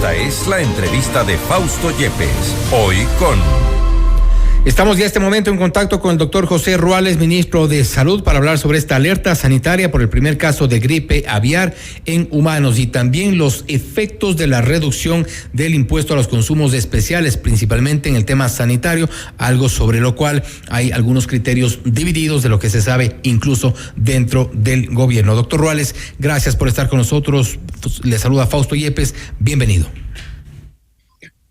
Esta es la entrevista de Fausto Yepes. Hoy con... Estamos ya en este momento en contacto con el doctor José Ruales, ministro de Salud, para hablar sobre esta alerta sanitaria por el primer caso de gripe aviar en humanos y también los efectos de la reducción del impuesto a los consumos especiales, principalmente en el tema sanitario, algo sobre lo cual hay algunos criterios divididos de lo que se sabe incluso dentro del gobierno. Doctor Ruales, gracias por estar con nosotros. Le saluda Fausto Yepes. Bienvenido.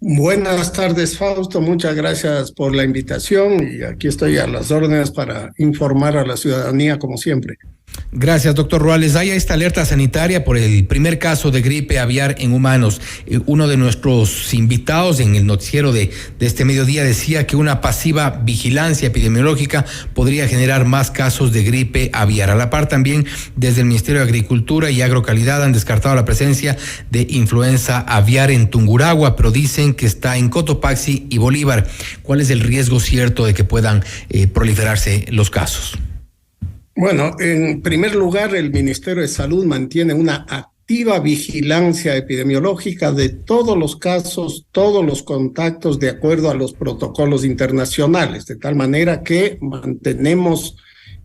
Buenas tardes, Fausto. Muchas gracias por la invitación y aquí estoy a las órdenes para informar a la ciudadanía como siempre. Gracias, doctor Ruales. Hay esta alerta sanitaria por el primer caso de gripe aviar en humanos. Uno de nuestros invitados en el noticiero de este mediodía decía que una pasiva vigilancia epidemiológica podría generar más casos de gripe aviar. A la par también, desde el Ministerio de Agricultura y Agrocalidad han descartado la presencia de influenza aviar en Tungurahua, pero dicen que está en Cotopaxi y Bolívar. ¿Cuál es el riesgo cierto de que puedan proliferarse los casos? Bueno, en primer lugar, el Ministerio de Salud mantiene una activa vigilancia epidemiológica de todos los casos, todos los contactos de acuerdo a los protocolos internacionales, de tal manera que mantenemos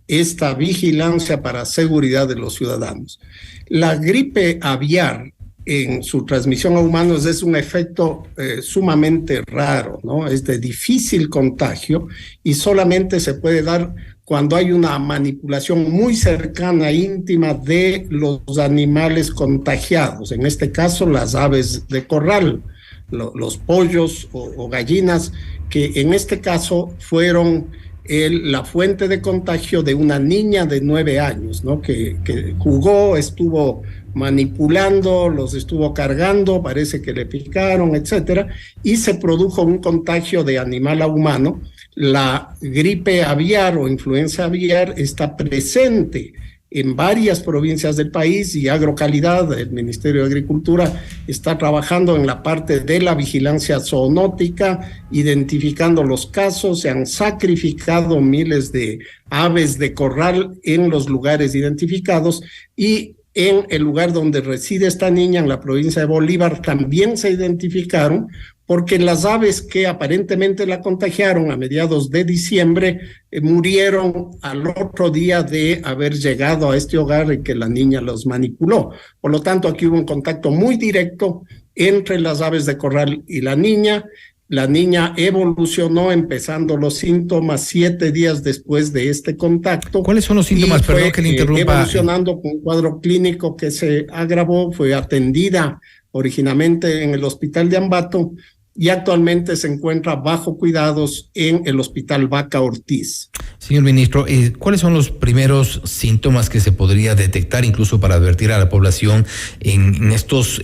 esta vigilancia para seguridad de los ciudadanos. La gripe aviar en su transmisión a humanos es un efecto sumamente raro, ¿no? Es de difícil contagio y solamente se puede dar cuando hay una manipulación muy cercana, íntima de los animales contagiados, en este caso las aves de corral, los pollos o gallinas, que en este caso fueron la fuente de contagio de una niña de 9 años, ¿no? Que jugó, estuvo manipulando, los estuvo cargando, parece que le picaron, etcétera, y se produjo un contagio de animal a humano. La gripe aviar o influenza aviar está presente en varias provincias del país y Agrocalidad, el Ministerio de Agricultura, está trabajando en la parte de la vigilancia zoonótica, identificando los casos. Se han sacrificado miles de aves de corral en los lugares identificados y en el lugar donde reside esta niña, en la provincia de Bolívar, también se identificaron porque las aves que aparentemente la contagiaron a mediados de diciembre murieron al otro día de haber llegado a este hogar en que la niña los manipuló. Por lo tanto, aquí hubo un contacto muy directo entre las aves de corral y la niña. La niña evolucionó empezando los síntomas 7 días después de este contacto. ¿Cuáles son los síntomas? Perdón que le interrumpa. Evolucionando con un cuadro clínico que se agravó, fue atendida originalmente en el hospital de Ambato y actualmente se encuentra bajo cuidados en el hospital Vaca Ortiz. Señor ministro, ¿cuáles son los primeros síntomas que se podría detectar incluso para advertir a la población en estos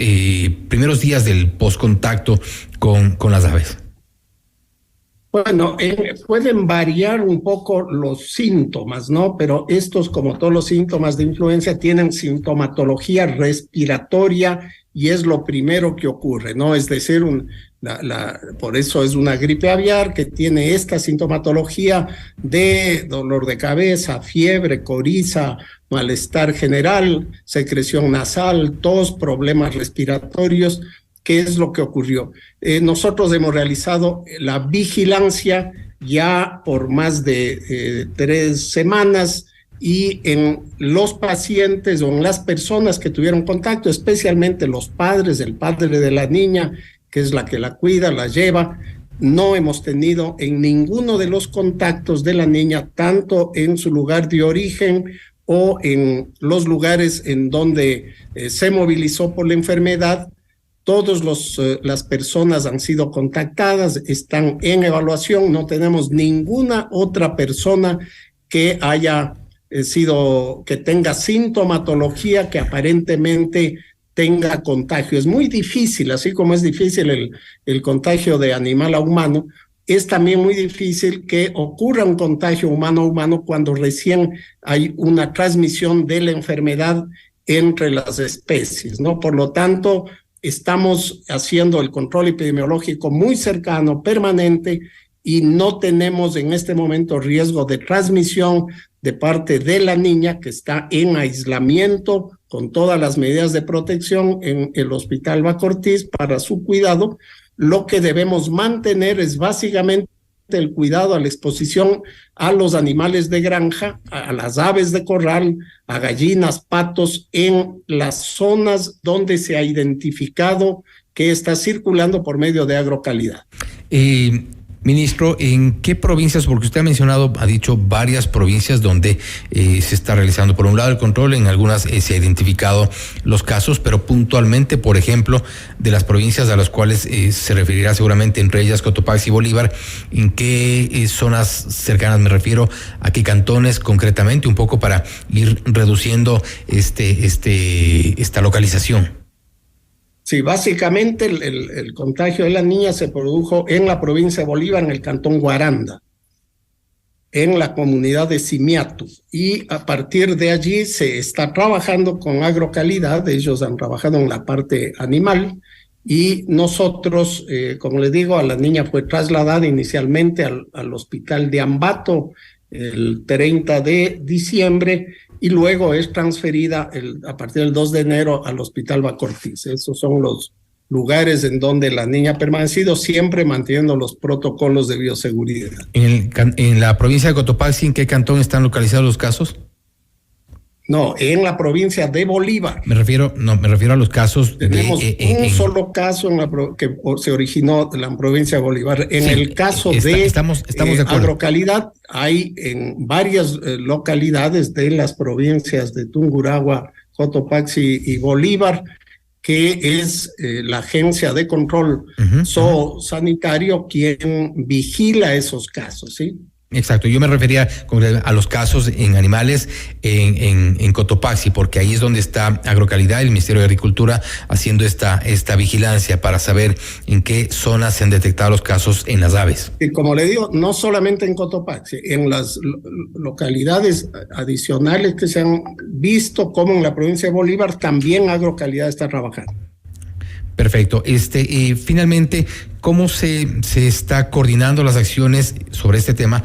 primeros días del postcontacto con las aves? Bueno, pueden variar un poco los síntomas, ¿no? Pero estos, como todos los síntomas de influenza, tienen sintomatología respiratoria y es lo primero que ocurre, ¿no? Es decir, por eso es una gripe aviar que tiene esta sintomatología de dolor de cabeza, fiebre, coriza, malestar general, secreción nasal, tos, problemas respiratorios. ¿Qué es lo que ocurrió? Nosotros hemos realizado la vigilancia ya por más de 3 semanas y en los pacientes o en las personas que tuvieron contacto, especialmente los padres, el padre de la niña, que es la que la cuida, la lleva, no hemos tenido en ninguno de los contactos de la niña, tanto en su lugar de origen o en los lugares en donde se movilizó por la enfermedad. Todas las personas han sido contactadas, están en evaluación, no tenemos ninguna otra persona que haya que tenga sintomatología que aparentemente tenga contagio. Es muy difícil, así como es difícil el contagio de animal a humano, es también muy difícil que ocurra un contagio humano a humano cuando recién hay una transmisión de la enfermedad entre las especies, ¿no? Por lo tanto, estamos haciendo el control epidemiológico muy cercano, permanente, y no tenemos en este momento riesgo de transmisión de parte de la niña que está en aislamiento con todas las medidas de protección en el Hospital Baco Ortiz para su cuidado. Lo que debemos mantener es básicamente el cuidado a la exposición a los animales de granja, a las aves de corral, a gallinas, patos, en las zonas donde se ha identificado que está circulando por medio de agrocalidad. Ministro, ¿en qué provincias? Porque usted ha dicho varias provincias donde se está realizando, por un lado, el control, en algunas se ha identificado los casos, pero puntualmente, por ejemplo, de las provincias a las cuales se referirá seguramente, entre ellas Cotopaxi y Bolívar, ¿en qué zonas cercanas me refiero? ¿A qué cantones concretamente? Un poco para ir reduciendo esta localización. Sí, básicamente el contagio de la niña se produjo en la provincia de Bolívar, en el cantón Guaranda, en la comunidad de Simiatu. Y a partir de allí se está trabajando con agrocalidad. Ellos han trabajado en la parte animal y nosotros, como les digo, a la niña fue trasladada inicialmente al hospital de Ambato el 30 de diciembre y luego es transferida a partir del 2 de enero al Hospital Baco Ortiz. Esos son los lugares en donde la niña ha permanecido, siempre manteniendo los protocolos de bioseguridad. ¿En la provincia de Cotopaxi, en qué cantón están localizados los casos? No, en la provincia de Bolívar. Me refiero a los casos. Tenemos un solo caso que se originó en la provincia de Bolívar. En el caso estamos de agrocalidad, hay en varias localidades de las provincias de Tungurahua, Cotopaxi y Bolívar, que es la agencia de control zoosanitario quien vigila esos casos, ¿sí? Exacto, yo me refería a los casos en animales en Cotopaxi, porque ahí es donde está Agrocalidad, el Ministerio de Agricultura, haciendo esta vigilancia para saber en qué zonas se han detectado los casos en las aves. Y como le digo, no solamente en Cotopaxi, en las localidades adicionales que se han visto, como en la provincia de Bolívar, también Agrocalidad está trabajando. Perfecto. Finalmente, ¿cómo se está coordinando las acciones sobre este tema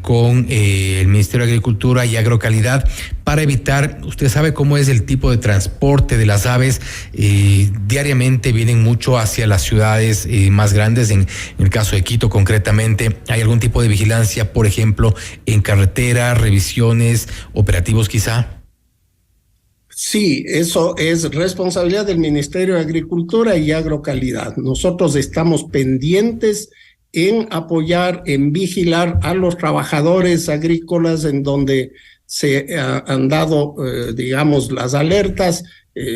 con el Ministerio de Agricultura y Agrocalidad para evitar, usted sabe cómo es el tipo de transporte de las aves, diariamente vienen mucho hacia las ciudades más grandes, en el caso de Quito concretamente, ¿hay algún tipo de vigilancia, por ejemplo, en carretera, revisiones, operativos quizá? Sí, eso es responsabilidad del Ministerio de Agricultura y Agrocalidad. Nosotros estamos pendientes en apoyar, en vigilar a los trabajadores agrícolas en donde se han dado, digamos, las alertas.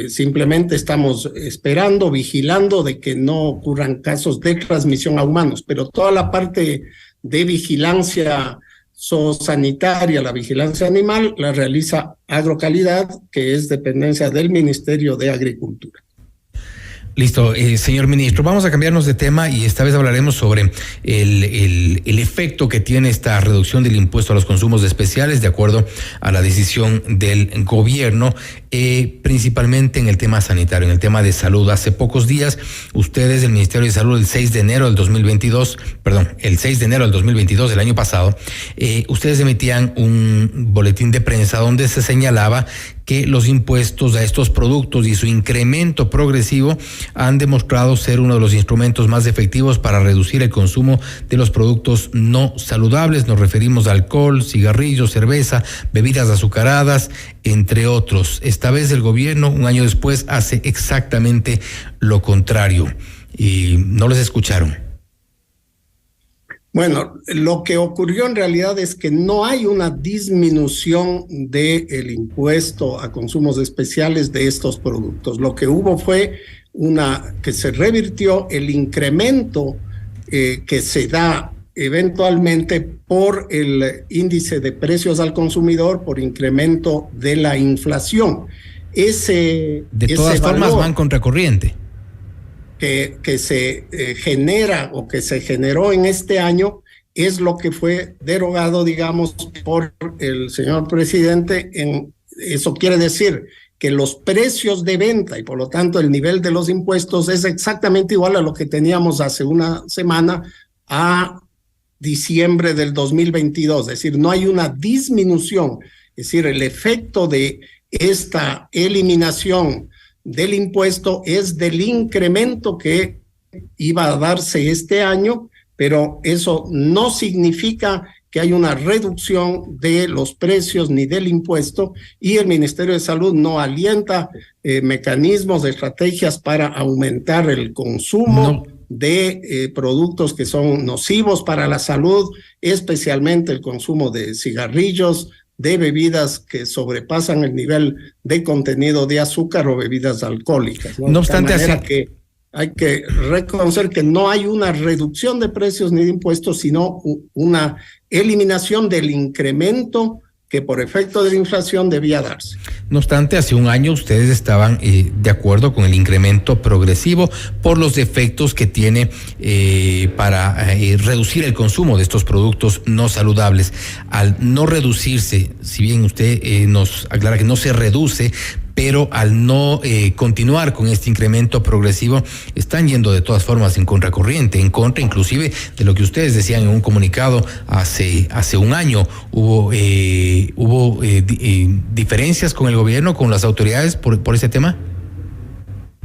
Simplemente estamos esperando, vigilando de que no ocurran casos de transmisión a humanos, pero toda la parte de vigilancia zoosanitaria, la vigilancia animal, la realiza Agrocalidad, que es dependencia del Ministerio de Agricultura. Listo, señor ministro, vamos a cambiarnos de tema y esta vez hablaremos sobre el efecto que tiene esta reducción del impuesto a los consumos especiales de acuerdo a la decisión del gobierno, principalmente en el tema sanitario, en el tema de salud. Hace pocos días, ustedes del Ministerio de Salud, el 6 de enero del 2022, del año pasado, ustedes emitían un boletín de prensa donde se señalaba que los impuestos a estos productos y su incremento progresivo han demostrado ser uno de los instrumentos más efectivos para reducir el consumo de los productos no saludables. Nos referimos a alcohol, cigarrillos, cerveza, bebidas azucaradas, entre otros. Esta vez el gobierno, un año después, hace exactamente lo contrario y no les escucharon. Bueno, lo que ocurrió en realidad es que no hay una disminución del impuesto a consumos especiales de estos productos. Lo que hubo fue que se revirtió el incremento que se da eventualmente por el índice de precios al consumidor, por incremento de la inflación. De todas formas van contracorriente. Que se genera o que se generó en este año es lo que fue derogado, digamos, por el señor presidente. Eso quiere decir que los precios de venta y por lo tanto el nivel de los impuestos es exactamente igual a lo que teníamos hace una semana a diciembre del 2022. Es decir, no hay una disminución. Es decir, el efecto de esta eliminación del impuesto es del incremento que iba a darse este año, pero eso no significa que hay una reducción de los precios ni del impuesto, y el Ministerio de Salud no alienta mecanismos, estrategias para aumentar el consumo de productos que son nocivos para la salud, especialmente el consumo de cigarrillos, de bebidas que sobrepasan el nivel de contenido de azúcar o bebidas alcohólicas. No obstante, hay que reconocer que no hay una reducción de precios ni de impuestos, sino una eliminación del incremento que por efecto de la inflación debía darse. No obstante, hace un año ustedes estaban de acuerdo con el incremento progresivo por los efectos que tiene para reducir el consumo de estos productos no saludables. Al no reducirse, si bien usted nos aclara que no se reduce, pero al no continuar con este incremento progresivo, están yendo de todas formas en contracorriente, en contra inclusive de lo que ustedes decían en un comunicado hace un año. Hubo diferencias con el gobierno, con las autoridades por ese tema.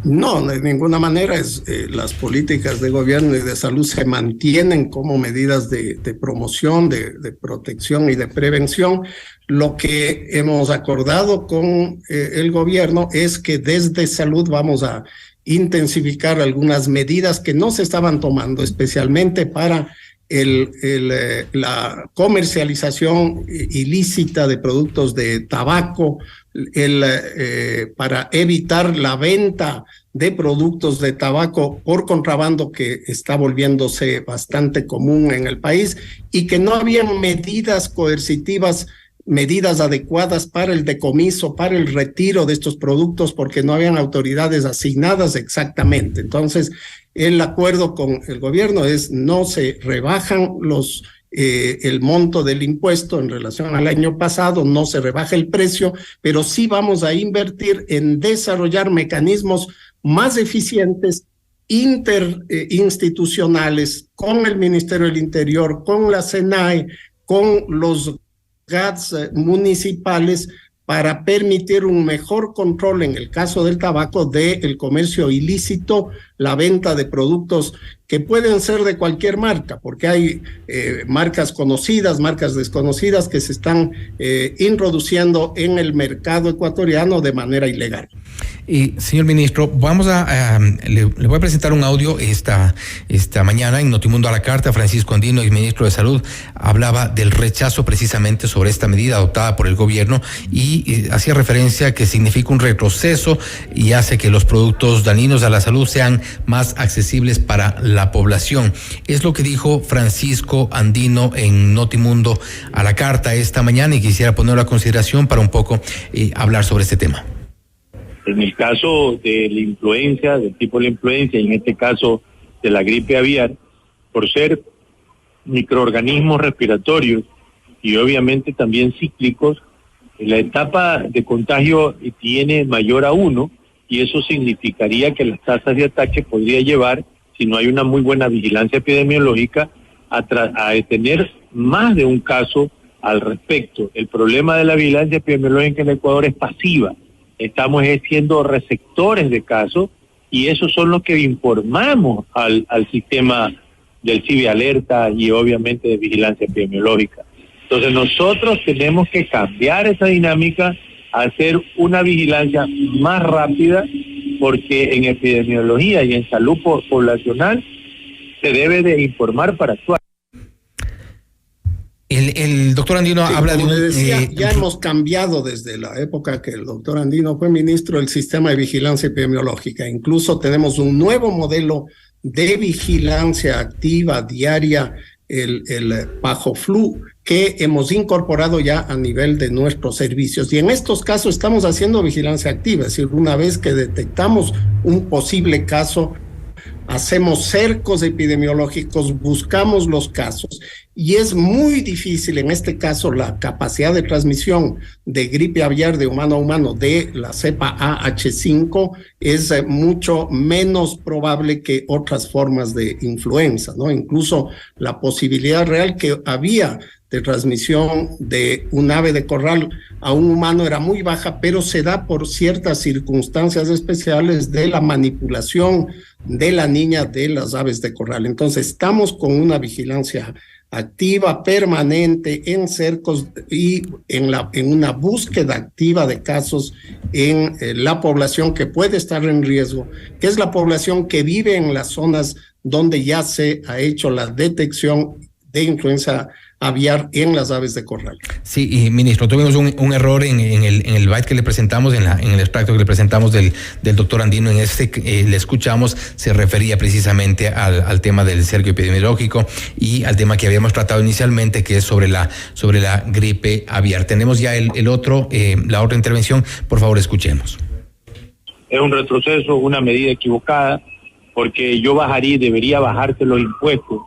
No, de ninguna manera. Las políticas de gobierno y de salud se mantienen como medidas de promoción, de protección y de prevención. Lo que hemos acordado con el gobierno es que desde salud vamos a intensificar algunas medidas que no se estaban tomando, especialmente para la comercialización ilícita de productos de tabaco, para evitar la venta de productos de tabaco por contrabando, que está volviéndose bastante común en el país, y que no habían medidas coercitivas, medidas adecuadas para el decomiso, para el retiro de estos productos, porque no habían autoridades asignadas exactamente. Entonces, el acuerdo con el gobierno es: no se rebajan el monto del impuesto en relación al año pasado, no se rebaja el precio, pero sí vamos a invertir en desarrollar mecanismos más eficientes, interinstitucionales, con el Ministerio del Interior, con la SENAE, con los GATS municipales, para permitir un mejor control, en el caso del tabaco, del comercio ilícito, la venta de productos que pueden ser de cualquier marca, porque hay marcas conocidas, marcas desconocidas que se están introduciendo en el mercado ecuatoriano de manera ilegal. Y, señor ministro, le voy a presentar un audio esta mañana en Notimundo a la Carta. Francisco Andino, el ministro de Salud, hablaba del rechazo precisamente sobre esta medida adoptada por el gobierno y hacía referencia a que significa un retroceso y hace que los productos dañinos a la salud sean más accesibles para la población. Es lo que dijo Francisco Andino en Notimundo a la Carta esta mañana, y quisiera ponerlo a consideración para un poco hablar sobre este tema. En el caso de la influenza, del tipo de la influenza, y en este caso de la gripe aviar, por ser microorganismos respiratorios y obviamente también cíclicos, la etapa de contagio tiene mayor a 1, y eso significaría que las tasas de ataque podría llevar, si no hay una muy buena vigilancia epidemiológica, a tener más de un caso al respecto. El problema de la vigilancia epidemiológica en el Ecuador es pasiva. Estamos siendo receptores de casos, y esos son los que informamos al sistema del CIVIalerta y obviamente de vigilancia epidemiológica. Entonces nosotros tenemos que cambiar esa dinámica, hacer una vigilancia más rápida, porque en epidemiología y en salud poblacional se debe de informar para actuar. El doctor Andino habla de como le decía, ya hemos cambiado desde la época que el doctor Andino fue ministro el sistema de vigilancia epidemiológica. Incluso tenemos un nuevo modelo de vigilancia activa diaria, el PAJOFLU, que hemos incorporado ya a nivel de nuestros servicios. Y en estos casos estamos haciendo vigilancia activa, es decir, una vez que detectamos un posible caso, hacemos cercos epidemiológicos, buscamos los casos, y es muy difícil en este caso la capacidad de transmisión de gripe aviar de humano a humano de la cepa AH5 es mucho menos probable que otras formas de influenza, ¿no? Incluso la posibilidad real que había de transmisión de un ave de corral a un humano era muy baja, pero se da por ciertas circunstancias especiales de la manipulación de la niña de las aves de corral. Entonces estamos con una vigilancia activa, permanente, en cercos y en una búsqueda activa de casos en la población que puede estar en riesgo, que es la población que vive en las zonas donde ya se ha hecho la detección de influenza aviar en las aves de corral. Sí, y ministro, tuvimos un error en el byte que le presentamos, en el extracto que le presentamos del doctor Andino. En le escuchamos, se refería precisamente al tema del cerco epidemiológico y al tema que habíamos tratado inicialmente, que es sobre la gripe aviar. Tenemos ya la otra intervención, por favor, escuchemos. Es un retroceso, una medida equivocada, porque yo debería bajarse los impuestos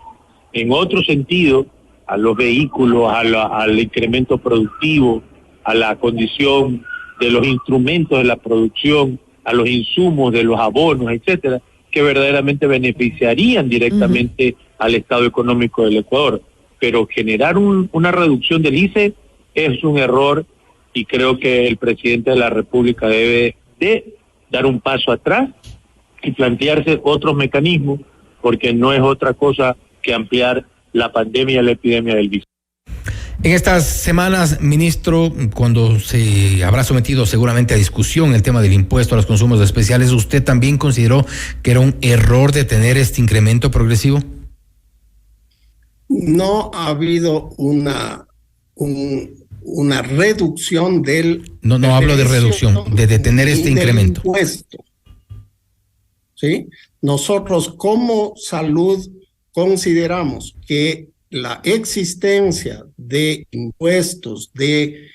en otro sentido, a los vehículos, al incremento productivo, a la condición de los instrumentos de la producción, a los insumos de los abonos, etcétera, que verdaderamente beneficiarían directamente al estado económico del Ecuador. Pero generar una reducción del ICE es un error, y creo que el presidente de la República debe de dar un paso atrás y plantearse otros mecanismos, porque no es otra cosa que ampliar la pandemia y la epidemia del virus. En estas semanas, ministro, cuando se habrá sometido seguramente a discusión el tema del impuesto a los consumos especiales, ¿usted también consideró que era un error de tener este incremento progresivo? No ha habido una reducción del... No hablo de reducción, de detener este incremento. Impuesto. ¿Sí? Nosotros como salud consideramos que la existencia de impuestos, de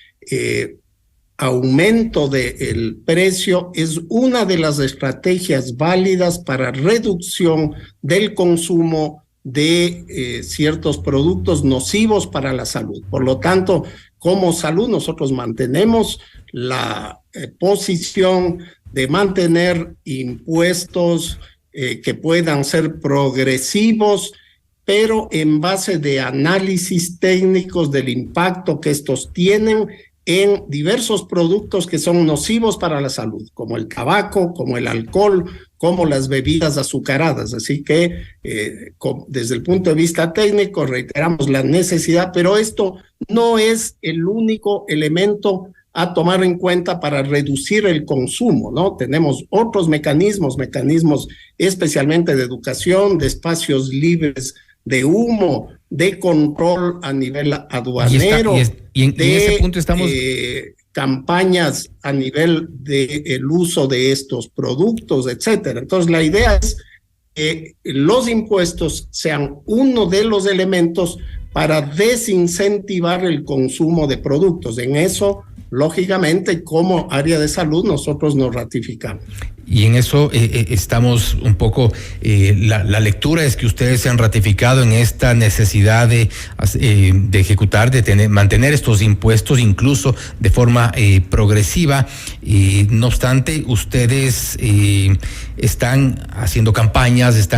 aumento del precio, es una de las estrategias válidas para reducción del consumo de ciertos productos nocivos para la salud. Por lo tanto, como salud, nosotros mantenemos la posición de mantener impuestos que puedan ser progresivos, pero en base de análisis técnicos del impacto que estos tienen en diversos productos que son nocivos para la salud, como el tabaco, como el alcohol, como las bebidas azucaradas. Así que desde el punto de vista técnico reiteramos la necesidad, pero esto no es el único elemento a tomar en cuenta para reducir el consumo, ¿no? Tenemos otros mecanismos especialmente de educación, de espacios libres de humo, de control a nivel aduanero, en ese punto estamos... campañas a nivel del uso de estos productos, etcétera. Entonces, la idea es que los impuestos sean uno de los elementos para desincentivar el consumo de productos. En eso, lógicamente, como área de salud, nosotros nos ratificamos. Y en eso estamos un poco, la lectura es que ustedes se han ratificado en esta necesidad de ejecutar, mantener estos impuestos incluso de forma progresiva. No obstante, ustedes están haciendo campañas,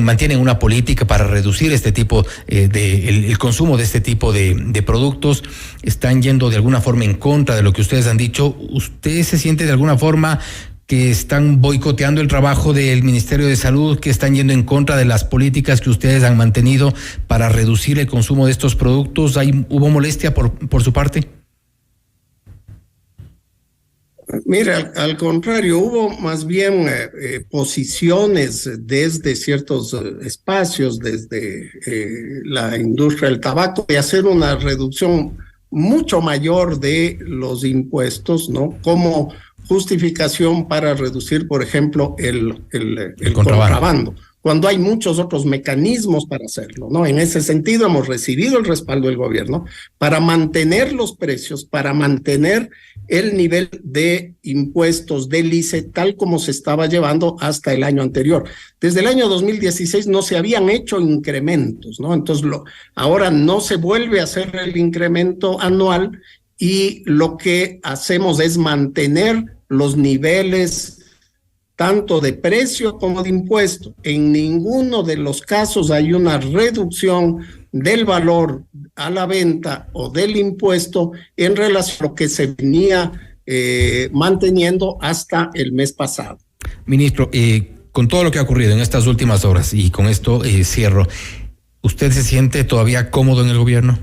mantienen una política para reducir este tipo el consumo de este tipo de productos. Están yendo de alguna forma en contra de lo que ustedes han dicho. ¿Usted se siente de alguna forma que están boicoteando el trabajo del Ministerio de Salud, que están yendo en contra de las políticas que ustedes han mantenido para reducir el consumo de estos productos? ¿Hubo molestia por su parte? Mira, al contrario, hubo más bien posiciones desde ciertos espacios, desde la industria del tabaco, de hacer una reducción mucho mayor de los impuestos, ¿no? Como justificación para reducir, por ejemplo, el contrabando, cuando hay muchos otros mecanismos para hacerlo, ¿no? En ese sentido, hemos recibido el respaldo del gobierno para mantener los precios, para mantener el nivel de impuestos del ICE tal como se estaba llevando hasta el año anterior. Desde el año 2016 no se habían hecho incrementos, ¿no? Entonces, ahora no se vuelve a hacer el incremento anual y lo que hacemos es mantener los niveles tanto de precio como de impuesto. En ninguno de los casos hay una reducción del valor a la venta o del impuesto en relación a lo que se venía manteniendo hasta el mes pasado. Ministro, con todo lo que ha ocurrido en estas últimas horas, y con esto cierro, ¿usted se siente todavía cómodo en el gobierno?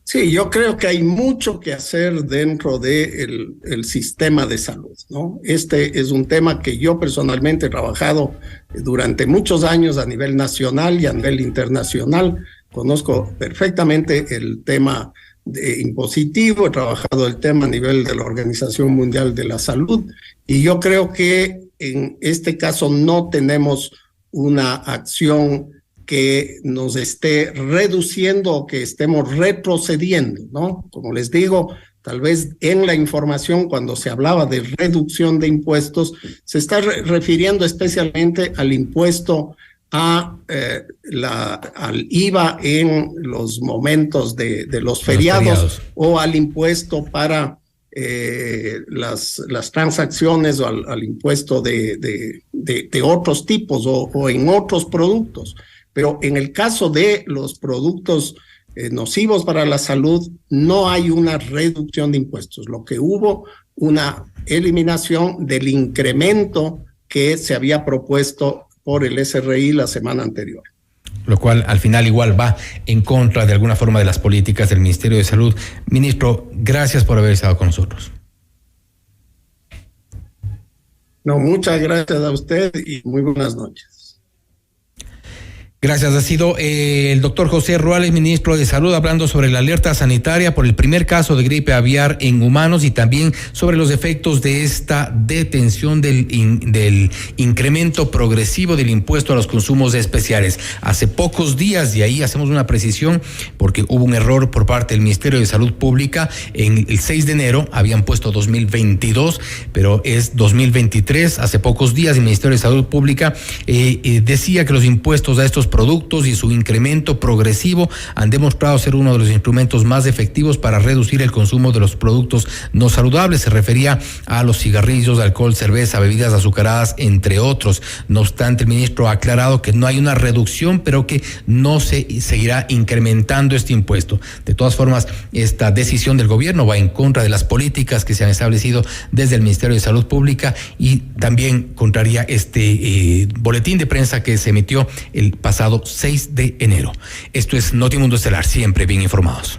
Sí, yo creo que hay mucho que hacer dentro del sistema de salud, ¿no? Este es un tema que yo personalmente he trabajado durante muchos años a nivel nacional y a nivel internacional. Conozco perfectamente el tema impositivo, he trabajado el tema a nivel de la Organización Mundial de la Salud, y yo creo que en este caso no tenemos una acción que nos esté reduciendo o que estemos retrocediendo, ¿no? Como les digo, tal vez en la información cuando se hablaba de reducción de impuestos, se está refiriendo especialmente al impuesto al IVA en los momentos de los feriados o al impuesto para las transacciones o al impuesto de otros tipos o en otros productos. Pero en el caso de los productos nocivos para la salud, no hay una reducción de impuestos. Lo que hubo, una eliminación del incremento que se había propuesto por el SRI la semana anterior. Lo cual al final igual va en contra de alguna forma de las políticas del Ministerio de Salud. Ministro, gracias por haber estado con nosotros. No, muchas gracias a usted y muy buenas noches. Gracias. Ha sido el doctor José Ruales, ministro de Salud, hablando sobre la alerta sanitaria por el primer caso de gripe aviar en humanos y también sobre los efectos de esta detención del incremento progresivo del impuesto a los consumos especiales. Hace pocos días, y ahí hacemos una precisión porque hubo un error por parte del Ministerio de Salud Pública, en el 6 de enero habían puesto 2022, pero es 2023. Hace pocos días el Ministerio de Salud Pública decía que los impuestos a estos productos y su incremento progresivo han demostrado ser uno de los instrumentos más efectivos para reducir el consumo de los productos no saludables. Se refería a los cigarrillos, alcohol, cerveza, bebidas azucaradas, entre otros. No obstante, el ministro ha aclarado que no hay una reducción, pero que no se seguirá incrementando este impuesto. De todas formas, esta decisión del gobierno va en contra de las políticas que se han establecido desde el Ministerio de Salud Pública y también contraría este boletín de prensa que se emitió el pasado 6 de enero. Esto es Notimundo Estelar, siempre bien informados.